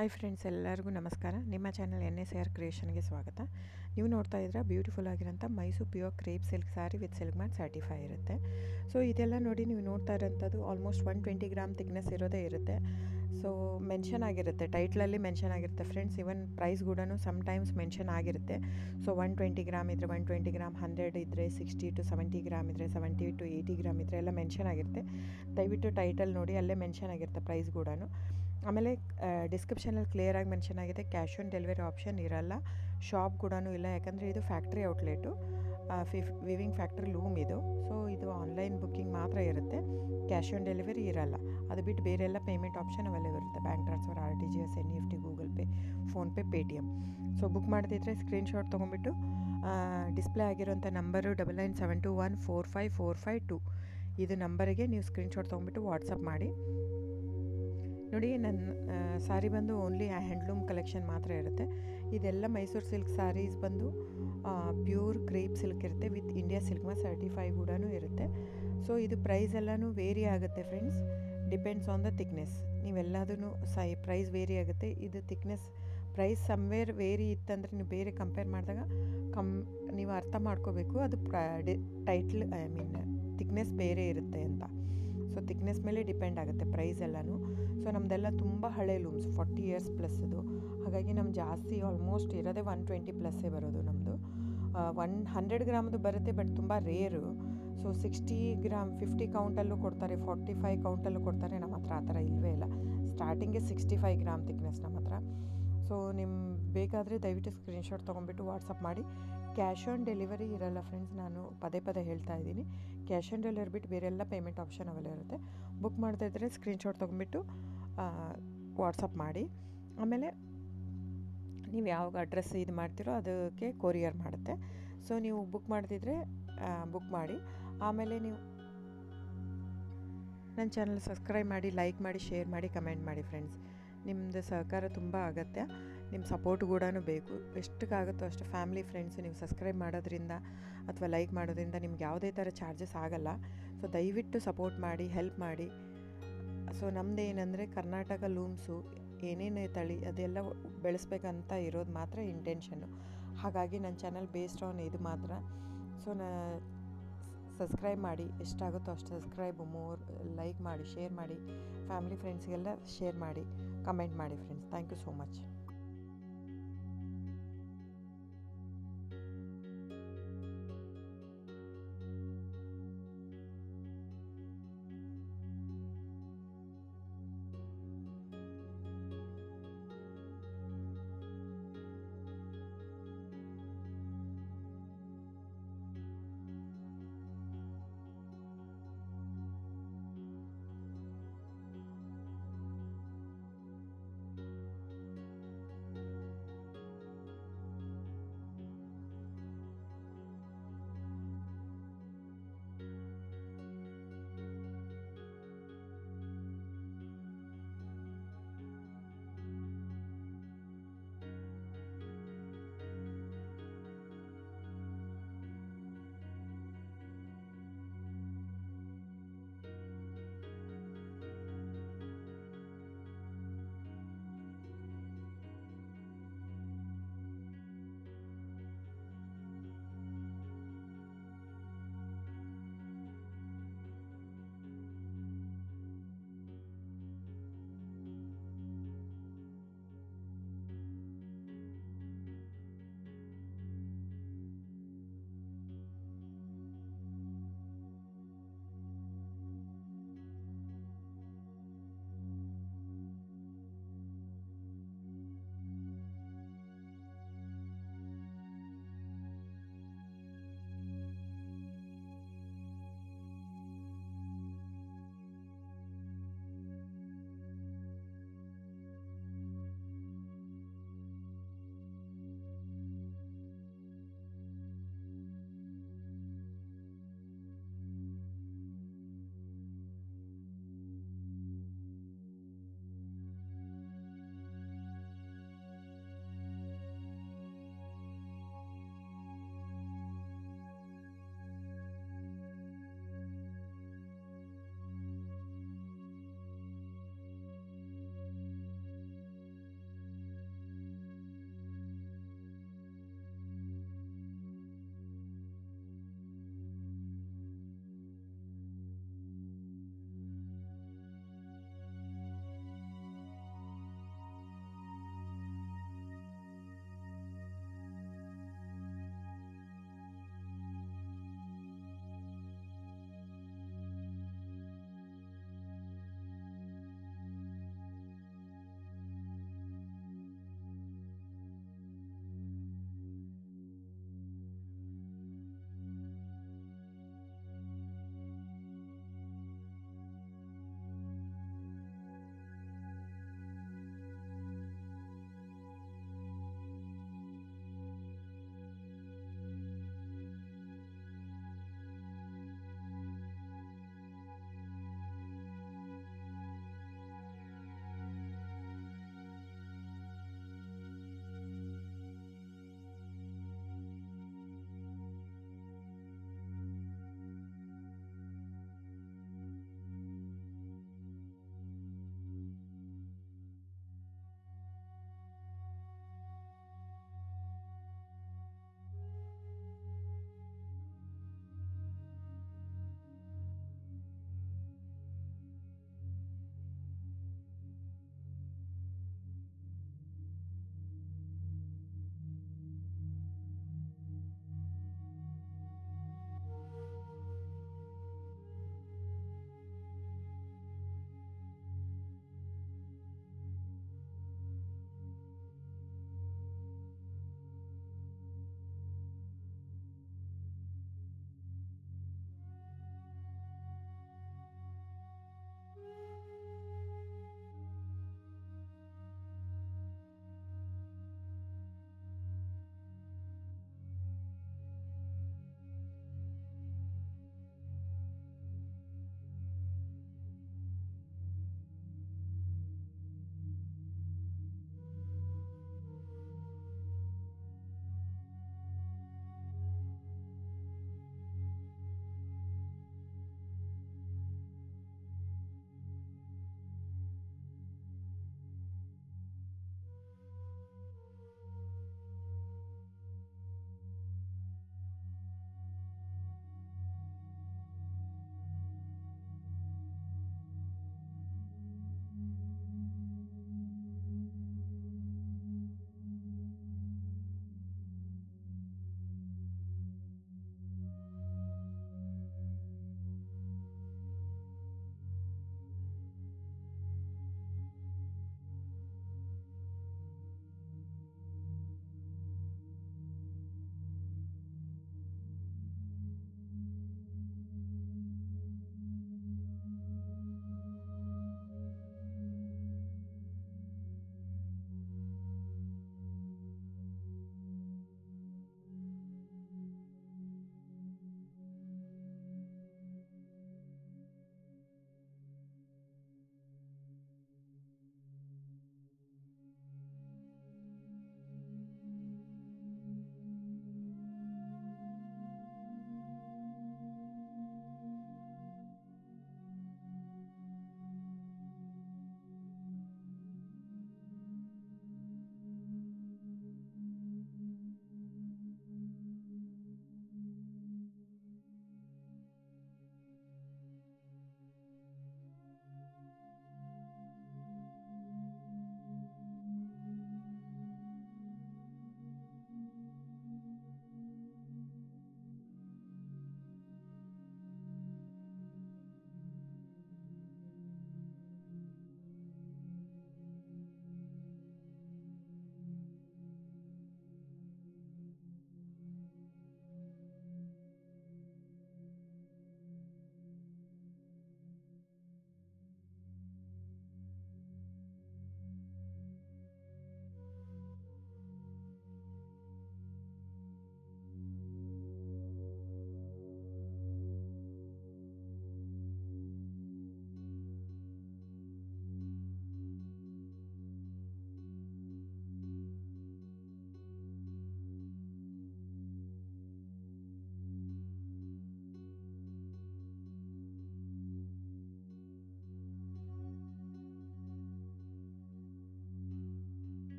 Hi friends, ಎಲ್ಲರಿಗೂ ನಮಸ್ಕಾರ. ನಿಮ್ಮ ಚಾನಲ್ NSR ಕ್ರಿಯೇಷನ್ಗೆ ಸ್ವಾಗತ. ನೀವು ನೋಡ್ತಾ ಇದ್ರೆ ಬ್ಯೂಟಿಫುಲ್ ಆಗಿರೋಂಥ Mysore pure crepe silk sari with silk ಮ್ಯಾಟ್ ಸರ್ಟಿಫೈ ಇರುತ್ತೆ. ಸೊ ಇದೆಲ್ಲ ನೋಡಿ ನೀವು ನೋಡ್ತಾ ಇರೋಂಥದ್ದು ಆಲ್ಮೋಸ್ಟ್ 120 ಗ್ರಾಮ್ ಥಿಕ್ನೆಸ್ ಇರೋದೇ ಇರುತ್ತೆ. ಸೊ ಮೆನ್ಷನ್ ಆಗಿರುತ್ತೆ, ಟೈಟ್ಲಲ್ಲಿ ಮೆನ್ಷನ್ ಆಗಿರುತ್ತೆ ಫ್ರೆಂಡ್ಸ್. ಇವನ್ ಪ್ರೈಸ್ ಕೂಡ ಸಮ್ಟೈಮ್ಸ್ ಮೆನ್ಷನ್ ಆಗಿರುತ್ತೆ. ಸೊ 120 ಗ್ರಾಮ್ ಇದ್ದರೆ 120 ಗ್ರಾಮ್, 100 ಇದ್ದರೆ 60 to 70 ಗ್ರಾಮ್ ಇದ್ದರೆ 70 to 80 ಗ್ರಾಮ್ ಇದ್ದರೆ ಎಲ್ಲ ಮೆನ್ಷನ್ ಆಗಿರುತ್ತೆ. ದಯವಿಟ್ಟು ಟೈಟಲ್ ನೋಡಿ, ಅಲ್ಲೇ ಮೆನ್ಷನ್ ಆಗಿರುತ್ತೆ ಪ್ರೈಸ್ ಕೂಡ. ಆಮೇಲೆ ಡಿಸ್ಕ್ರಿಪ್ಷನಲ್ಲಿ ಕ್ಲಿಯರಾಗಿ ಮೆನ್ಷನ್ ಆಗಿದೆ, ಕ್ಯಾಶ್ ಆನ್ ಡೆಲಿವರಿ ಆಪ್ಷನ್ ಇರಲ್ಲ, ಶಾಪ್ ಕೂಡ ಇಲ್ಲ. ಯಾಕಂದರೆ ಇದು factory outlet, viewing factory loom ಇದು. ಸೊ ಇದು ಆನ್ಲೈನ್ ಬುಕ್ಕಿಂಗ್ ಮಾತ್ರ ಇರುತ್ತೆ, ಕ್ಯಾಶ್ ಆನ್ ಡೆಲಿವರಿ ಇರಲ್ಲ. ಅದು ಬಿಟ್ಟು ಬೇರೆ ಎಲ್ಲ ಪೇಮೆಂಟ್ ಆಪ್ಷನ್ ಅವೈಲೇಬಲ್ ಇರುತ್ತೆ, bank transfer, RTGS, NEFT, Google pay, PhonePe, Paytm. So book ಮಾಡ್ತಿದ್ರೆ ಸ್ಕ್ರೀನ್ಶಾಟ್ ತೊಗೊಂಬಿಟ್ಟು ಡಿಸ್ಪ್ಲೇ ಆಗಿರೋಂಥ ನಂಬರು 9972145452 ಇದು ನಂಬರಿಗೆ ನೀವು ಸ್ಕ್ರೀನ್ಶಾಟ್ ತೊಗೊಂಬಿಟ್ಟು ವಾಟ್ಸಪ್ ಮಾಡಿ. ನೋಡಿ, ನನ್ನ ಸ್ಯಾರಿ ಬಂದು ಓನ್ಲಿ ಹ್ಯಾಂಡ್ಲೂಮ್ ಕಲೆಕ್ಷನ್ ಮಾತ್ರ ಇರುತ್ತೆ. ಇದೆಲ್ಲ ಮೈಸೂರು ಸಿಲ್ಕ್ ಸ್ಯಾರೀಸ್ ಬಂದು ಪ್ಯೂರ್ ಕ್ರೇಪ್ ಸಿಲ್ಕ್ ಇರುತ್ತೆ, with India silk mark certify ಕೂಡ ಇರುತ್ತೆ. ಸೊ ಇದು ಪ್ರೈಸ್ ಎಲ್ಲನೂ ವೇರಿ ಆಗುತ್ತೆ friends, depends on the thickness. ನೀವೆಲ್ಲದೂ ಪ್ರೈಸ್ ವೇರಿ ಆಗುತ್ತೆ. ಇದು ಥಿಕ್ನೆಸ್ ಪ್ರೈಸ್ ಸಮ್ವೇರ್ ವೇರಿ ಇತ್ತಂದರೆ ನೀವು ಬೇರೆ ಕಂಪೇರ್ ಮಾಡಿದಾಗ ನೀವು ಅರ್ಥ ಮಾಡ್ಕೋಬೇಕು, ಅದು ಥಿಕ್ನೆಸ್ ಬೇರೆ ಇರುತ್ತೆ ಅಂತ. ಸೊ ಥಿಕ್ನೆಸ್ ಮೇಲೆ ಡಿಪೆಂಡ್ ಆಗುತ್ತೆ ಪ್ರೈಸ್ ಎಲ್ಲನೂ. ಸೊ ನಮ್ಮದೆಲ್ಲ ತುಂಬ ಹಳೆ ಲೂಮ್ಸ್, 40 years ಪ್ಲಸ್ ಅದು. ಹಾಗಾಗಿ ನಮ್ಮ ಜಾಸ್ತಿ ಆಲ್ಮೋಸ್ಟ್ ಇರೋದೇ 120 ಪ್ಲಸ್ಸೇ ಬರೋದು ನಮ್ಮದು. 100 ಗ್ರಾಮದು ಬರುತ್ತೆ, ಬಟ್ ತುಂಬ ರೇರು. ಸೊ 60 ಗ್ರಾಮ್ 50 ಕೌಂಟಲ್ಲೂ ಕೊಡ್ತಾರೆ, 45 ಕೌಂಟಲ್ಲೂ ಕೊಡ್ತಾರೆ. ನಮ್ಮ ಹತ್ರ ಆ ಥರ ಇಲ್ಲವೇ ಇಲ್ಲ. ಸ್ಟಾರ್ಟಿಂಗೇ 65 ಗ್ರಾಮ್ ಥಿಕ್ನೆಸ್ ನಮ್ಮ ಹತ್ರ. ಸೊ ನಿಮ್ಮ ಬೇಕಾದರೆ ದಯವಿಟ್ಟು ಸ್ಕ್ರೀನ್ಶಾಟ್ ತೊಗೊಂಬಿಟ್ಟು ವಾಟ್ಸಪ್ ಮಾಡಿ. ಕ್ಯಾಶ್ ಆನ್ ಡೆಲಿವರಿ ಇರಲ್ಲ ಫ್ರೆಂಡ್ಸ್, ನಾನು ಪದೇ ಹೇಳ್ತಾ ಇದ್ದೀನಿ. ಕ್ಯಾಶ್ ಆನ್ ಡೆಲಿವರಿ ಬಿಟ್ಟು ಬೇರೆಲ್ಲ ಪೇಮೆಂಟ್ ಆಪ್ಷನ್ ಅವೈಲೇಬಲ್ ಇರುತ್ತೆ. ಬುಕ್ ಮಾಡ್ತಾ ಇದ್ದರೆ ಸ್ಕ್ರೀನ್ಶಾಟ್ ತೊಗೊಂಬಿಟ್ಟು ವಾಟ್ಸಪ್ ಮಾಡಿ. ಆಮೇಲೆ ನೀವು ಯಾವಾಗ ಅಡ್ರೆಸ್ ಇದು ಮಾಡ್ತೀರೋ ಅದಕ್ಕೆ ಕೊರಿಯರ್ ಮಾಡುತ್ತೆ. ಸೊ ನೀವು ಬುಕ್ ಮಾಡ್ತಿದ್ರೆ ಬುಕ್ ಮಾಡಿ. ಆಮೇಲೆ ನೀವು ನನ್ನ ಚಾನಲ್ ಸಬ್ಸ್ಕ್ರೈಬ್ ಮಾಡಿ, ಲೈಕ್ ಮಾಡಿ, ಶೇರ್ ಮಾಡಿ, ಕಮೆಂಟ್ ಮಾಡಿ ಫ್ರೆಂಡ್ಸ್. ನಿಮ್ಮದು ಸಹಕಾರ ತುಂಬ ಅಗತ್ಯ, ನಿಮ್ಮ ಸಪೋರ್ಟ್ ಕೂಡ ಬೇಕು. ಎಷ್ಟಕ್ಕಾಗುತ್ತೋ ಅಷ್ಟು ಫ್ಯಾಮಿಲಿ ಫ್ರೆಂಡ್ಸು ನೀವು ಸಬ್ಸ್ಕ್ರೈಬ್ ಮಾಡೋದ್ರಿಂದ ಅಥವಾ ಲೈಕ್ ಮಾಡೋದ್ರಿಂದ ನಿಮ್ಗೆ ಯಾವುದೇ ಥರ ಚಾರ್ಜಸ್ ಆಗಲ್ಲ. ಸೊ ದಯವಿಟ್ಟು ಸಪೋರ್ಟ್ ಮಾಡಿ, ಹೆಲ್ಪ್ ಮಾಡಿ. ಸೊ ನಮ್ಮದು ಏನಂದರೆ ಕರ್ನಾಟಕ ಲೂಮ್ಸು ಏನೇನು ತಳಿ ಅದೆಲ್ಲ ಬೆಳೆಸ್ಬೇಕಂತ ಇರೋದು ಮಾತ್ರ ಇಂಟೆನ್ಷನ್ನು. ಹಾಗಾಗಿ ನನ್ನ ಚಾನಲ್ ಬೇಸ್ಡ್ ಆನ್ ಇದು ಮಾತ್ರ. ಸೊ ಸಬ್ಸ್ಕ್ರೈಬ್ ಮಾಡಿ, ಎಷ್ಟಾಗುತ್ತೋ ಅಷ್ಟು ಸಬ್ಸ್ಕ್ರೈಬ್, ಲೈಕ್ ಮಾಡಿ, ಶೇರ್ ಮಾಡಿ, ಫ್ಯಾಮಿಲಿ ಫ್ರೆಂಡ್ಸ್ಗೆಲ್ಲ ಶೇರ್ ಮಾಡಿ, ಕಮೆಂಟ್ ಮಾಡಿ friends. Thank you so much.